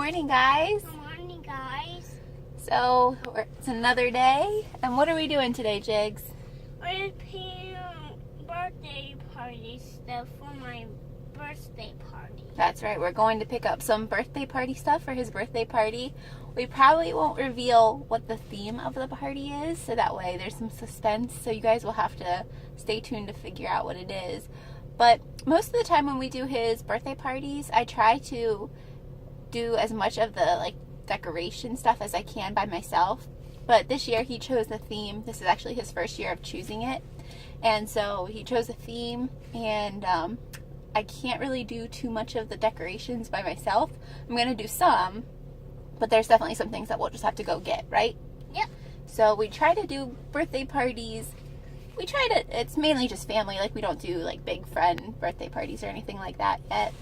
morning, guys. Good morning, guys. So, it's another day. And what are we doing today, Jigs? We're planning birthday party stuff for my birthday party. That's right. We're going to pick up some birthday party stuff for his birthday party. We probably won't reveal what the theme of the party is, so that way there's some suspense. So you guys will have to stay tuned to figure out what it is. But most of the time when we do his birthday parties, I try to do as much of the decoration stuff as I can by myself. But this year he chose the theme. This is actually his first year of choosing it. And so he chose a theme, and I can't really do too much of the decorations by myself. I'm going to do some, but there's definitely some things that we'll just have to go get, right? Yep. So we try to do birthday parties. It's mainly just family. We don't do big friend birthday parties or anything like that yet.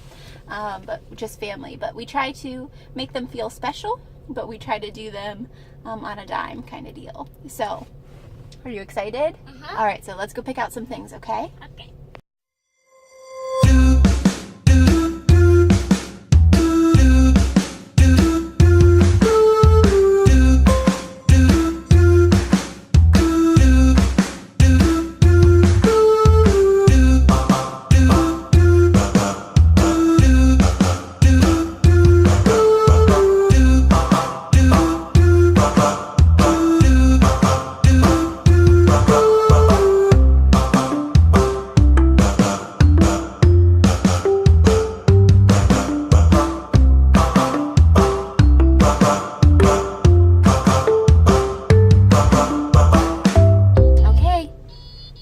But just family. But we try to make them feel special, but we try to do them on a dime kind of deal. So, are you excited? Uh-huh. All right, so let's go pick out some things, okay? Okay.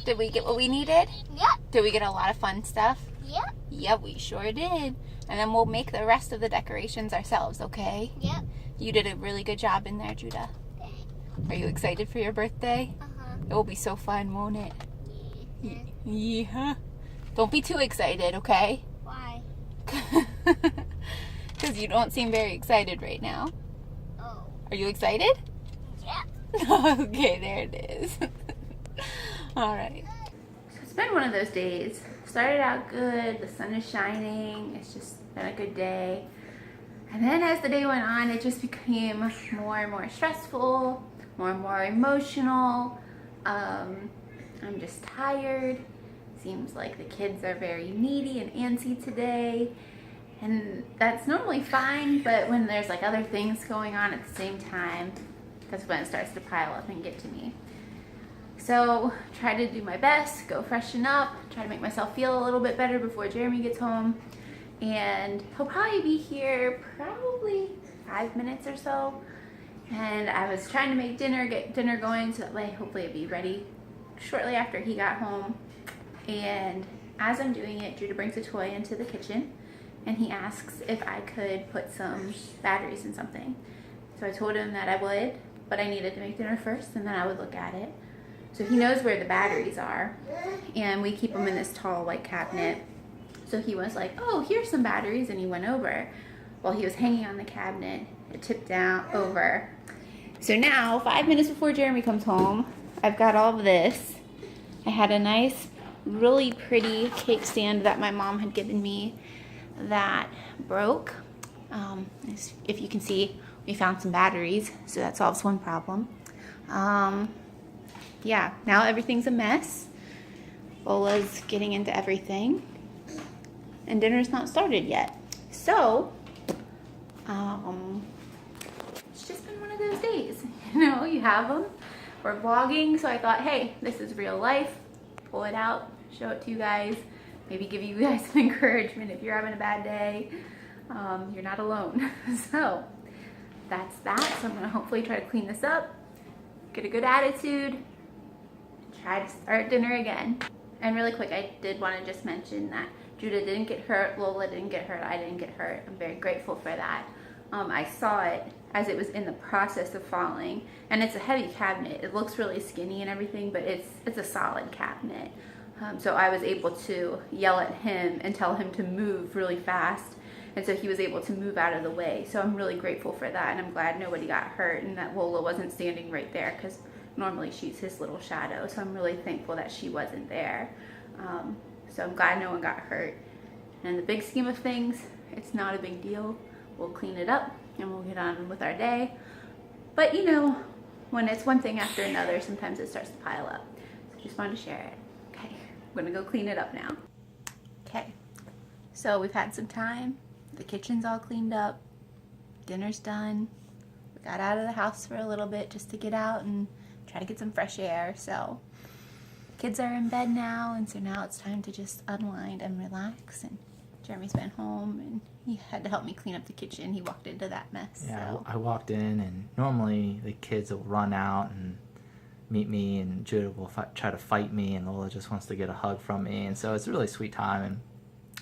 Did we get what we needed? Yep. Did we get a lot of fun stuff? Yep. Yeah, we sure did. And then we'll make the rest of the decorations ourselves, okay? Yep. You did a really good job in there, Judah. Are you excited for your birthday? Uh-huh. It will be so fun, won't it? Yeah. Yeah. Don't be too excited, okay? Why? Because you don't seem very excited right now. Oh. Are you excited? Yeah. Okay, there it is. All right. So it's been one of those days. Started out good. The sun is shining. It's just been a good day. And then as the day went on, it just became more and more stressful, more and more emotional. I'm just tired. Seems like the kids are very needy and antsy today. And that's normally fine, but when there's other things going on at the same time, that's when it starts to pile up and get to me. So try to do my best, go freshen up, try to make myself feel a little bit better before Jeremy gets home. And he'll probably be here probably 5 minutes or so. And I was trying to make dinner, get dinner going so that way hopefully it'd be ready shortly after he got home. And as I'm doing it, Judah brings a toy into the kitchen and he asks if I could put some batteries in something. So I told him that I would, but I needed to make dinner first and then I would look at it. So he knows where the batteries are, and we keep them in this tall white cabinet. So he was like, oh, here's some batteries, and he went over. While he was hanging on the cabinet, it tipped down over. So now, 5 minutes before Jeremy comes home, I've got all of this. I had a nice, really pretty cake stand that my mom had given me that broke. If you can see, we found some batteries, so that solves one problem. Yeah, now everything's a mess. Bola's getting into everything. And dinner's not started yet. So, it's just been one of those days. You have them. We're vlogging, so I thought, hey, this is real life. Pull it out, show it to you guys. Maybe give you guys some encouragement if you're having a bad day. You're not alone. So, that's that. So I'm gonna hopefully try to clean this up, get a good attitude, try to start dinner again. And really quick, I did want to just mention that Judah didn't get hurt, Lola didn't get hurt, I didn't get hurt. I'm very grateful for that. I saw it as it was in the process of falling, and it's a heavy cabinet. It looks really skinny and everything, but it's a solid cabinet. So I was able to yell at him and tell him to move really fast, and so he was able to move out of the way. So I'm really grateful for that, and I'm glad nobody got hurt and that Lola wasn't standing right there, because normally she's his little shadow. So I'm really thankful that she wasn't there. So I'm glad no one got hurt. And in the big scheme of things, it's not a big deal. We'll clean it up, and we'll get on with our day. But you know, when it's one thing after another, sometimes it starts to pile up. So I just wanted to share it. Okay, I'm gonna go clean it up now. Okay, so we've had some time. The kitchen's all cleaned up. Dinner's done. We got out of the house for a little bit just to get out and try to get some fresh air. So kids are in bed now, and so now it's time to just unwind and relax. And Jeremy's been home, and he had to help me clean up the kitchen. He walked into that mess. Yeah, So. I walked in, and normally the kids will run out and meet me, and Judah will try to fight me, and Lola just wants to get a hug from me. And so it's a really sweet time, and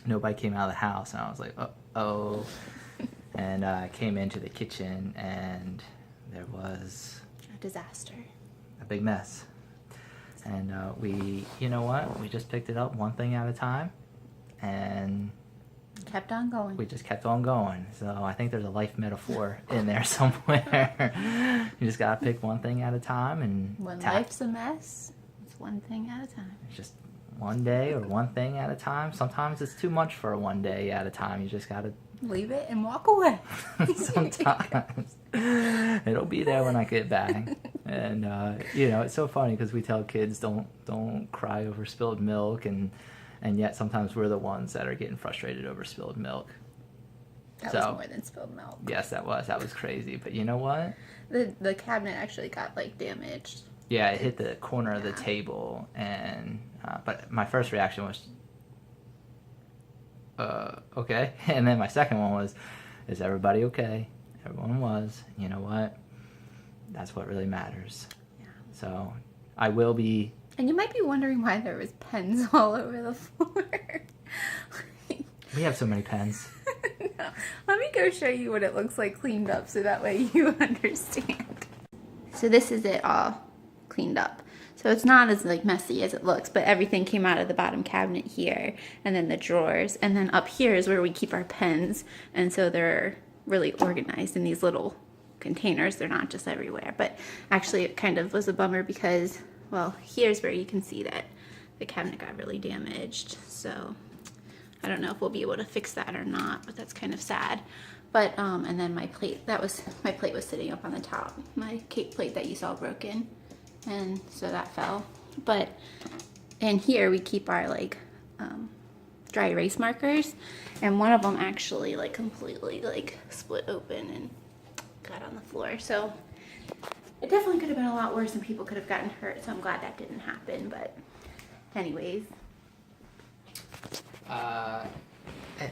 nobody came out of the house, and I was like, uh-oh. And I came into the kitchen, and there was A disaster. a big mess. And you know what? We just picked it up one thing at a time, and Kept on going. we just kept on going. So I think there's a life metaphor in there somewhere. You just gotta pick one thing at a time, and When life's a mess, it's one thing at a time. It's just one day or one thing at a time. Sometimes it's too much for one day at a time. You just gotta Leave it and walk away. sometimes it'll be there when I get back. And you know, it's so funny because we tell kids don't cry over spilled milk, and yet sometimes we're the ones that are getting frustrated over spilled milk. That So- was more than spilled milk. Yes, that was crazy. But you know what? The cabinet actually got like damaged. Yeah, it hit the corner of the Yeah. table, and but my first reaction was, okay. And then my second one was, is everybody okay? Everyone was. You know what? That's what really matters. Yeah. So I will be. And you might be wondering why there was pens all over the floor. We have so many pens. No. Let me go show you what it looks like cleaned up so that way you understand. So this is it all cleaned up. So it's not as like messy as it looks, but everything came out of the bottom cabinet here, and then the drawers, and then up here is where we keep our pens, and so they're really organized in these little containers. They're not just everywhere, but actually it kind of was a bummer because, well, here's where you can see that the cabinet got really damaged. So I don't know if we'll be able to fix that or not, but that's kind of sad. But and then my plate, my plate was sitting up on the top, my cake plate that you saw broken, and so that fell. But in here we keep our like dry erase markers, and one of them actually like completely like split open and got on the floor. So it definitely could have been a lot worse, and people could have gotten hurt. So I'm glad that didn't happen. But anyways.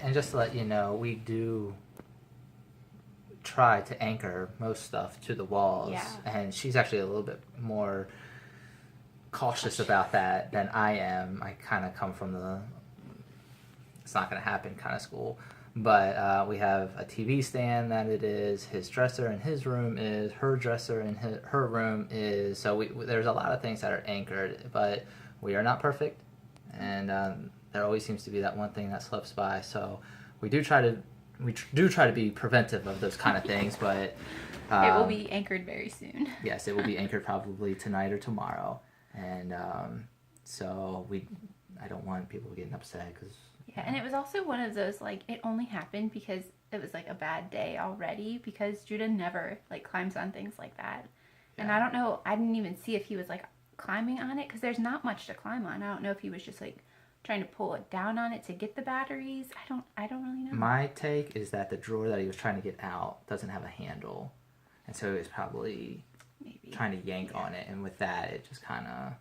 And just to let you know, we do try to anchor most stuff to the walls. Yeah. And she's actually a little bit more cautious about that than I am. I kind of come from the it's not going to happen kind of school. But we have a TV stand that it is, his dresser in his room is, her dresser in her room is. So there's a lot of things that are anchored, but we are not perfect. And there always seems to be that one thing that slips by. So we do try to be preventive of those kind of things, but It will be anchored very soon. yes, it will be anchored probably tonight or tomorrow. And so I don't want people getting upset because Yeah, and it was also one of those, like, it only happened because it was, like, a bad day already, because Judah never, like, climbs on things like that. And Yeah. I don't know, I didn't even see if he was, like, climbing on it, because there's not much to climb on. I don't know if he was just, like, trying to pull it down on it to get the batteries. I don't really know. my take is that the drawer that he was trying to get out doesn't have a handle. And so he was probably Maybe. trying to yank on it. And with that, it just kind of,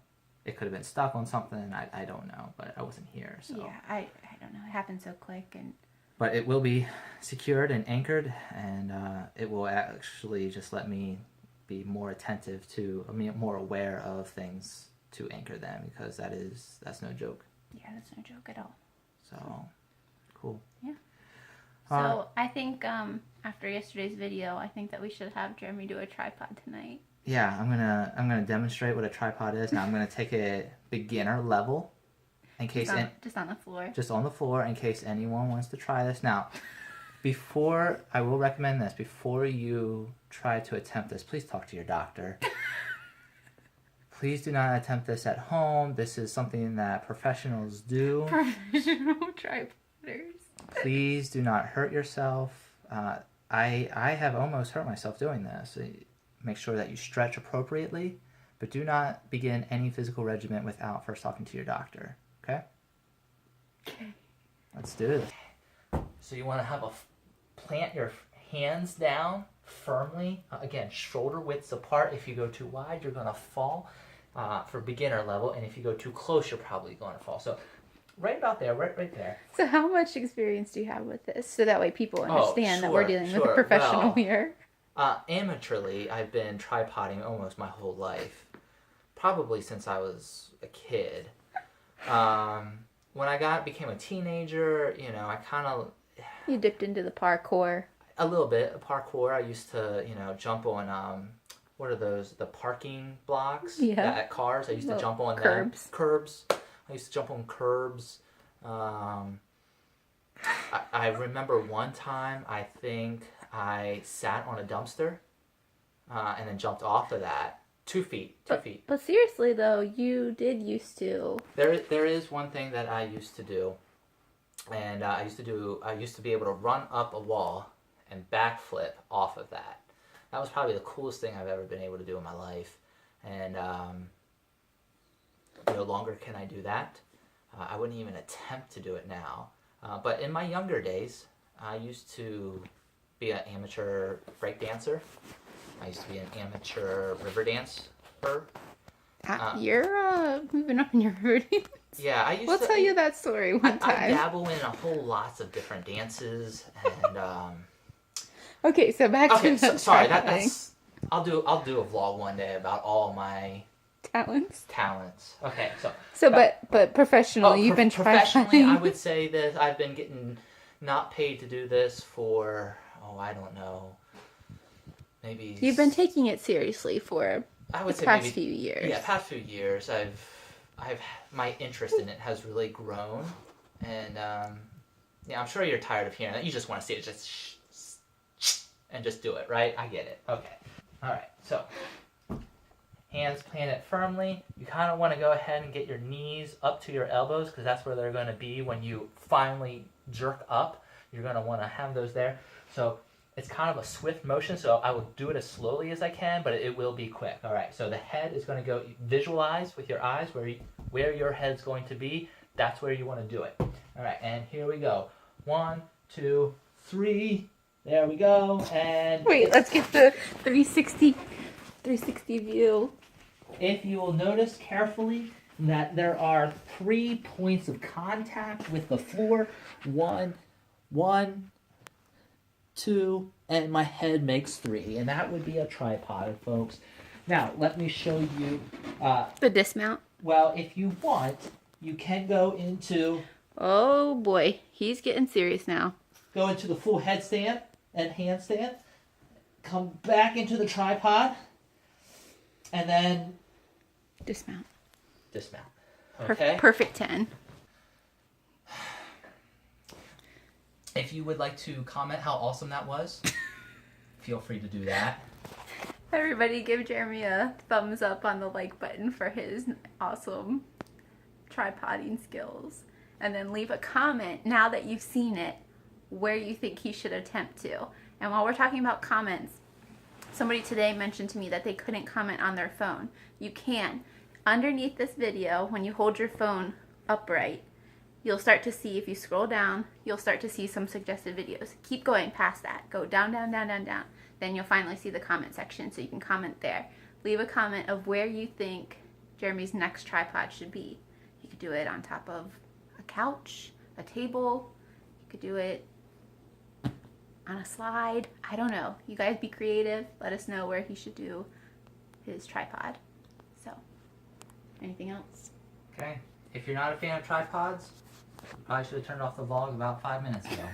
it could have been stuck on something. I don't know, but I wasn't here. So. Yeah, I don't know. It happened so quick. And But it will be secured and anchored, and it will actually just let me be more attentive to, more aware of things to anchor them, because that's no joke. yeah, that's no joke at all. So, cool. Yeah. All So I think after yesterday's video, I think that we should have Jeremy do a tripod tonight. Yeah, I'm gonna demonstrate what a tripod is. Now I'm gonna take it beginner level, in case Just on the floor. just on the floor, in case anyone wants to try this. Now, I will recommend this, before you try to attempt this, please talk to your doctor. Please do not attempt this at home. This is something that professionals do. Professional tripoders. Please do not hurt yourself. I have almost hurt myself doing this. Make sure that you stretch appropriately, but do not begin any physical regimen without first talking to your doctor. Okay? Okay. Let's do this. So you want to have plant your hands down firmly. Again, shoulder widths apart. If you go too wide, you're going to fall for beginner level, and if you go too close, you're probably going to fall. So right about there, right there. So how much experience do you have with this? So that way people understand that we're dealing with a sure. professional Well, here. Amateurly, I've been tripoding almost my whole life. Probably since I was a kid. When I became a teenager, you know, I kind of... You dipped into the parkour. A little bit. Parkour. I used to, you know, jump on, what are those? The parking blocks? Yeah. At cars. I used to jump on curbs. them. Curbs. I used to jump on curbs. I remember one time, I think I sat on a dumpster and then jumped off of that. 2 feet. 2 feet. But seriously, though, you did used to... There is one thing that I used to do. And I used to be able to run up a wall and backflip off of that. That was probably the coolest thing I've ever been able to do in my life. And no longer can I do that. I wouldn't even attempt to do it now. But in my younger days, I used to be an amateur break dancer. I used to be an amateur river dancer. You're moving up in your routine. Yeah, I used We'll tell you that story one time. I dabble in a whole lots of different dances, and Okay, so back to the sorry. That's I'll do a vlog one day about all my talents. Okay, but professionally, you've been professionally. I tripoding. would say that I've been getting not paid to do this for I don't know, maybe. You've been taking it seriously for the past few years. Yeah, past few years. I've my interest in it has really grown, and yeah, I'm sure you're tired of hearing that. You just want to see it and just do it, right? I get it. Okay. All right. So hands planted firmly. You kind of want to go ahead and get your knees up to your elbows because that's where they're going to be when you finally jerk up. You're going to want to have those there. So it's kind of a swift motion, so I will do it as slowly as I can, but it will be quick. All right, so the head is going to go, visualize with your eyes where your head's going to be. That's where you want to do it. All right, and here we go. 1, 2, 3. There we go. And wait, let's get the 360 view. If you will notice carefully that there are 3 points of contact with the floor. 1, 2, and my head makes 3, and that would be a tripod, folks. Now, let me show you The dismount. Well, if you want, you can go into Oh boy, he's getting serious now. Go into the full headstand and handstand. Come back into the tripod, and then Dismount. dismount. Okay. Perfect 10. If you would like to comment how awesome that was, feel free to do that. Everybody give Jeremy a thumbs up on the like button for his awesome tripoding skills. And then leave a comment, now that you've seen it, where you think he should attempt to. And while we're talking about comments, somebody today mentioned to me that they couldn't comment on their phone. You can. Underneath this video, when you hold your phone upright, you'll start to see, if you scroll down, you'll start to see some suggested videos. Keep going past that. Go down, down, down, down, down. Then you'll finally see the comment section, so you can comment there. Leave a comment of where you think Jeremy's next tripod should be. You could do it on top of a couch, a table. You could do it on a slide. I don't know. You guys be creative. Let us know where he should do his tripod. So, anything else? Okay. If you're not a fan of tripods, you probably should have turned off the vlog about 5 minutes ago.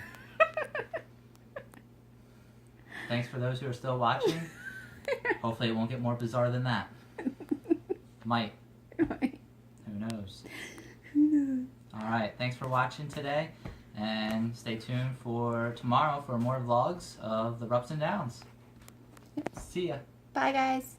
Thanks for those who are still watching. Hopefully it won't get more bizarre than that. Might. Who knows? Alright, thanks for watching today. And stay tuned for tomorrow for more vlogs of the Rups and Downs. See ya. Bye, guys.